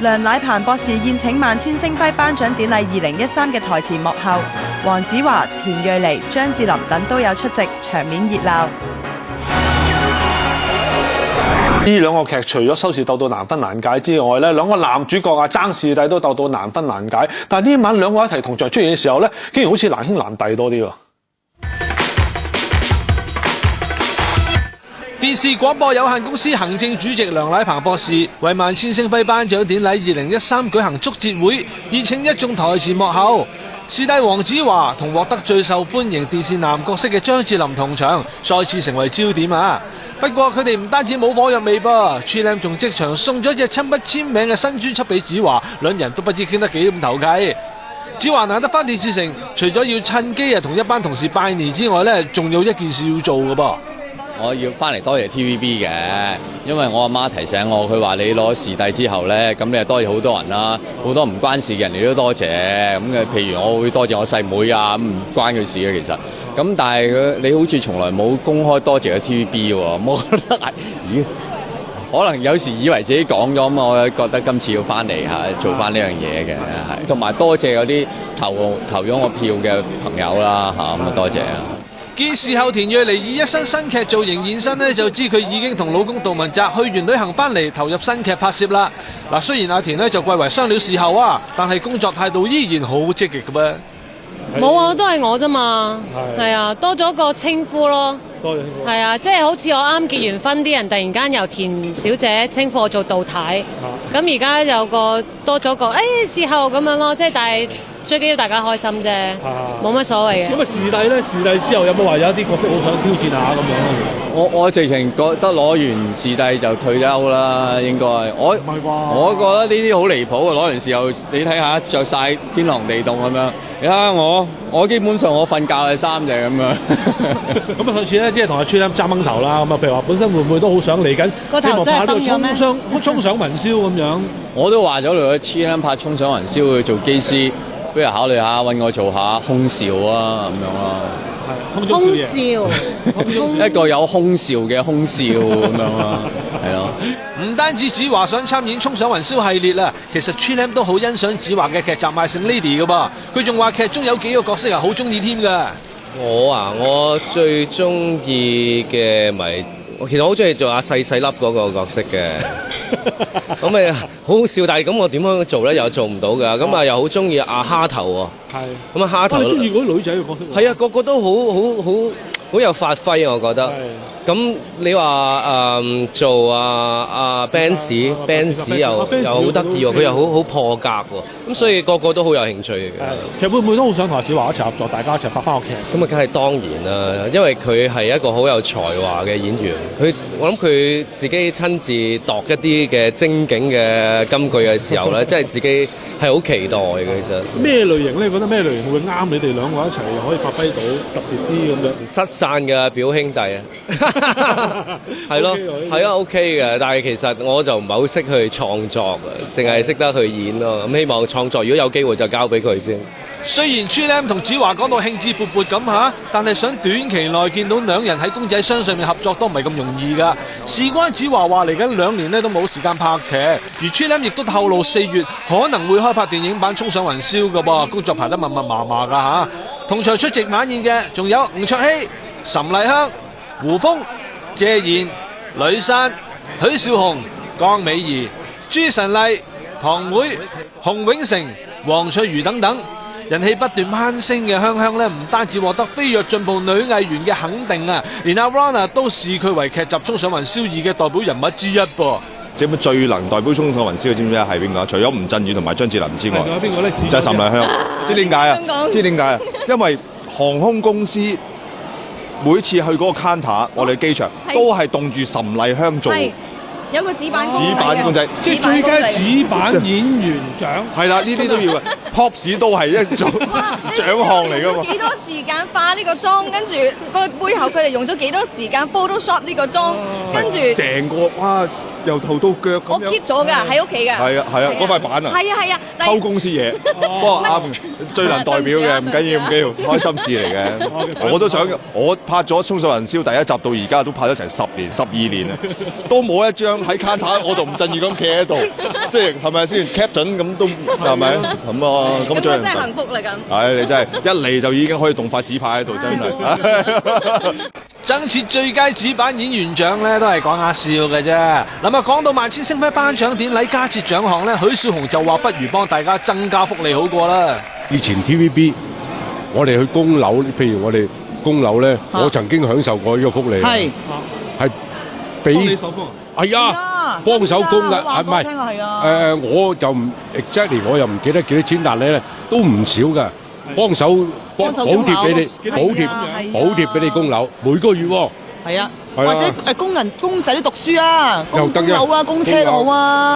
梁乃鵬博士宴請萬千星輝頒獎典禮2013嘅台前幕後，黃子華、田蕊妮、張智霖等都有出席，場面熱鬧。呢兩個劇除咗收視鬥到難分難解之外咧，兩個男主角啊爭視帝都鬥到難分難解。但係呢晚兩個一齊同場出現嘅時候咧，竟然好似難兄難弟多啲喎。電視廣播有限公司行政主席梁乃鵬博士為萬千星輝頒獎典禮2013舉行祝捷會，宴請一眾台前幕後。視帝黃子華同獲得最受歡迎電視男角色嘅張智霖同場，再次成為焦點啊！不過佢哋唔單止冇火藥味噃，Chilam 仲即場送咗隻親筆簽名嘅新專輯俾子華，兩人都不知傾得幾咁投契。子華難得返電視城，除咗要趁機同一班同事拜年之外呢，仲有一件事要做㗎噃。我要翻嚟多謝 TVB 嘅，因為我阿媽提醒我，佢話你攞視帝之後呢，咁你就多謝好多人啦，好多唔關事嘅人你都多謝。咁嘅譬如我會多謝我細妹啊，咁唔關佢事嘅其實。咁但係你好似從來冇公開多謝個 TVB 喎，我覺得咦？可能有時以為自己講咗咁，我覺得今次要翻嚟做翻呢樣嘢嘅，係同埋多謝嗰啲投咗我票嘅朋友啦咁啊多謝啊！見事後田蕊妮以一身新劇造型現身呢，就知佢已經同老公杜汶澤去完旅行翻嚟，投入新劇拍攝啦。嗱，雖然阿田呢就貴為雙料視后啊，但係工作態度依然好積極嘅噃。冇啊，都係我啫嘛，係啊，多咗個稱呼咯，係啊，即係好似我啱結完婚，啲人突然間由田小姐稱呼我做杜太，咁而家有個多咗個視后咁樣咯，即係但係最緊要大家開心啫，冇乜所謂嘅。咁啊視帝咧，視帝之後有冇話有一啲角色好想挑戰下咁樣？我直情覺得攞完視帝就退休啦，應該。我覺得呢啲好離譜啊！攞完視後，你睇下着晒天寒地凍咁樣。你睇下我基本上我瞓覺嘅衫就係咁樣。咁啊，上次咧即係同阿 Chilam 爭掹頭啦。咁啊，譬如話本身會唔會都好想嚟緊，希望拍到衝上雲霄咁樣。我都話咗嚟咗 Chilam 拍衝上雲霄去做機師，不如考慮下揾我做下空少啊咁樣咯。空少，一個有空少嘅空少咁樣咯，係咯。唔單止子華想參演《衝上雲霄》系列啦，其實 Chilam 都好欣賞子華嘅劇集《賣剩 Lady》嘅噃，佢仲話劇中有幾個角色好中意添㗎。我最中意嘅其實我好中意做阿細粒嗰個角色嘅，咁咪好好笑，但係咁我點樣做咧？又做唔到㗎，咁啊又好中意阿蝦頭喎，咁啊蝦頭。你中意嗰啲女仔嘅角色？係啊，個個都好有發揮啊！我覺得。咁你話做Benz 又好得意喎，佢又好破格喎，咁所以個個都好有興趣嘅。其實會唔會都好想同阿子華一齊合作，大家一齊拍翻個劇？咁啊，梗係當然啦，因為佢係一個好有才華嘅演員。我諗佢自己親自度一啲嘅精警嘅金句嘅時候咧，即係自己係好期待嘅。其實咩類型咧？你覺得咩類型會啱你哋兩個一齊又可以發揮到特別啲咁樣？失散嘅表兄弟啊！係咯，係啊 ，OK 嘅。但係其實我就唔係好識去創作，淨係識得去演咯。咁希望創作，如果有機會就交俾佢先。雖然 Chilam 同子華講到興致勃勃咁嚇，但係想短期內見到兩人喺公仔箱上面合作都唔係咁容易㗎。事關子華話嚟緊2年咧都冇時間拍劇，而 Chilam 亦都透露4月可能會開拍電影版《衝上雲霄》㗎噃，工作排得密密麻麻㗎嚇。同場出席晚宴嘅仲有吳卓羲、岑麗香、胡楓、謝賢、呂珊、許紹雄、江美儀、朱晨麗、堂妹、洪永城、黃翠如等等。人氣不斷攀升嘅香香咧，唔單止獲得飛躍進步女藝員嘅肯定啊，連阿 Rana 都視佢為劇集《衝上雲霄2》嘅代表人物之一噃。即係最能代表《衝上雲霄》嘅，知唔知係邊個？除咗吳鎮宇同埋張智霖之外，仲有邊個咧？就係岑麗香。知點解啊？知點解啊？因為航空公司每次去嗰個 counter， 我哋機場都係凍住岑麗香做。有個紙板公仔，即係最佳紙板演員獎。係啦，呢啲都要嘅。Pops 都係一種獎項嚟㗎嘛。幾多時間化呢個妝，跟住個背後佢哋用咗幾多時間 Photoshop 呢個妝，跟住成個哇由頭到腳咁樣。我 keep 咗㗎，喺屋企㗎。係啊，嗰塊板啊。係啊。偷公司嘢，不過啱最能代表嘅，唔緊要，開心事嚟嘅。我都想，我拍咗《衝上雲霄》第一集到而家都拍咗成10年、12年啦，都冇一張喺 counter 我同吳鎮宇咁企喺度，即係係咪先 Captain 咁都係咪咁啊？咁真係幸福啦咁。係你真係一嚟就已經可以動塊紙牌喺度，真係。爭次最佳紙板演員獎咧，都係講下笑嘅啫。咁講到萬千星輝頒獎典禮加設獎項咧，許紹雄就話不如幫大家增加福利好過啦。以前 TVB 我哋去供樓，譬如我哋供樓咧，我曾經享受過呢個福利，係俾係啊，幫手供㗎，係咪？我就唔 exactly， 我又唔記得幾多錢，但係咧都唔少㗎，幫手補貼俾你，補貼俾你供樓，每個月喎。係啊，或者工人公仔都讀書啊，供樓啊，供車都好啊。